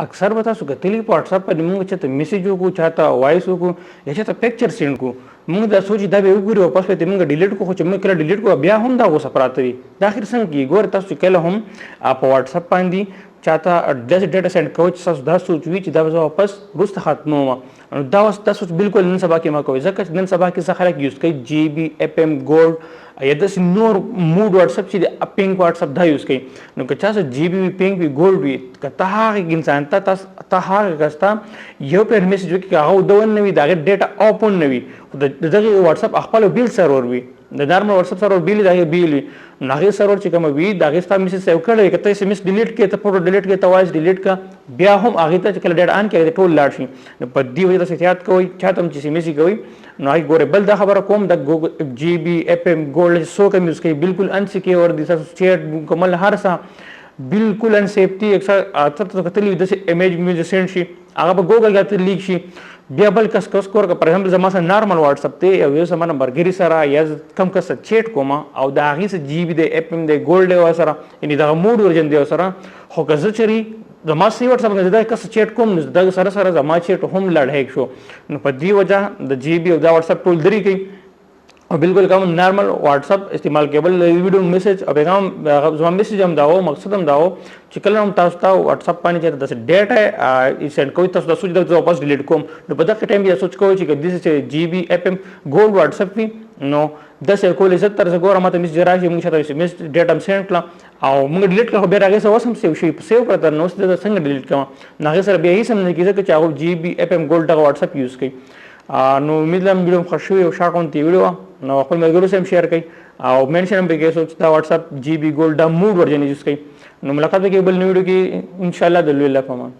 اکثر به تاسو کتلی په واتس اپ باندې موږ چې ته میسج وکړو چاته وایس وکړو یا چې ته پکچر سینډ کو موږ دا سوچ دا به وګورو او پس ته موږ ډیلیټ کو چې موږ کله ډیلیټ کو بیا هم دا غوسه پراته وي دا اخر څنګه کی ګور تاسو کله هم په واتس اپ باندې چاته د ډیټا سینډ کوي چې تاسو دا سوچ وی چې دا واپس روسته ختمو نو دا تاسو بالکل نن سبا کې ما کوي ځکه نن سبا کې څه خلک یوز کوي جی بی اف ام ګولډ یا د نور موډ واتس اپ چې پینګ واتس اپ دا یوز کوي نو که چا سره جی بی پینګ وی ګولډ وی که ته هغه انسان ته هغه کستا یو پر میسج وکړي هغه دوه نوي دا ډیټا اوپن نوي دغه واتس اپ خپل بیل سرور وي د نارمل واتس اپ سرور بیل دا بیل ناغه سرور چې کوم وی دا غستا میسج سیو کړي کته اس ام اس ډیلیټ کړي ته فوټو ډیلیټ کړي ته وایس ډیلیټ کا بیا هم هغه ته کله ډیټا ان کړي ټول لاړ شي نو په دې وجه سره احتیاط کوئ چاته چې سی میسج کوي نو هغه ګوره بل دا خبره کوم د جی بی اف ام ګولډ سو کوم یوز کوي بالکل ان سکیور دي تاسو چیټ مکمل هر څه بالکل ان سیفټي اکثر تاسو کتلی د ایمیج میوزیک سینډ شي هغه په ګوګل کې لیک شي بیا بل کس کور کا پر ایگزامپل زما سره نارمل واتس اپ ته یو سم نمبرګری سره یا کم کس چیټ کوم او دا هغه سره جی بی د اف ام د ګولډ سره یعنی دا موډ ورجن دی سره خو که زچري زما سی واتس اپ دا کس چیټ کوم نو دا سره سره زما چیټ هم لړ هیک شو نو په دی وجه د جی بی او دا واتس اپ ټول دري کوي او بالکل کوم نارمل واتس اپ استعمال کېبل ویډیو میسج او پیغام زما میسج هم داو مقصد هم داو چې کله هم تاسو ته واتس اپ باندې چې د ډیټا سند کوي تاسو د سوچ د واپس ډیلیټ کوم نو په دغه ټایم بیا سوچ کوئ چې د دې جی بی اف ام ګولډ واتس اپ وي نو د څه کولې زه تر څنګه ګورم ته میسج راځي موږ ته میسج ډیټا سند کړه او موږ ډیلیټ کړو بیا هغه سره وسم سیو شي سیو کړه نو څه څنګه ډیلیټ کوم هغه سره بیا هیڅ هم نه کیږي چې هغه جی بی اف ام ګولډ واتس اپ یوز کوي نو امید لرم ویډیو خوښ شوی او شارټ اونتی ویډیو نو خپل ملګرو سره شیر کړئ او منشن هم پکې سوچ دا واتس اپ جی بی ګولډ دا موډ ورجن یوز کړئ نو ملاقات به کې بل نو ویډیو کې ان شاء الله د لوی الله پامان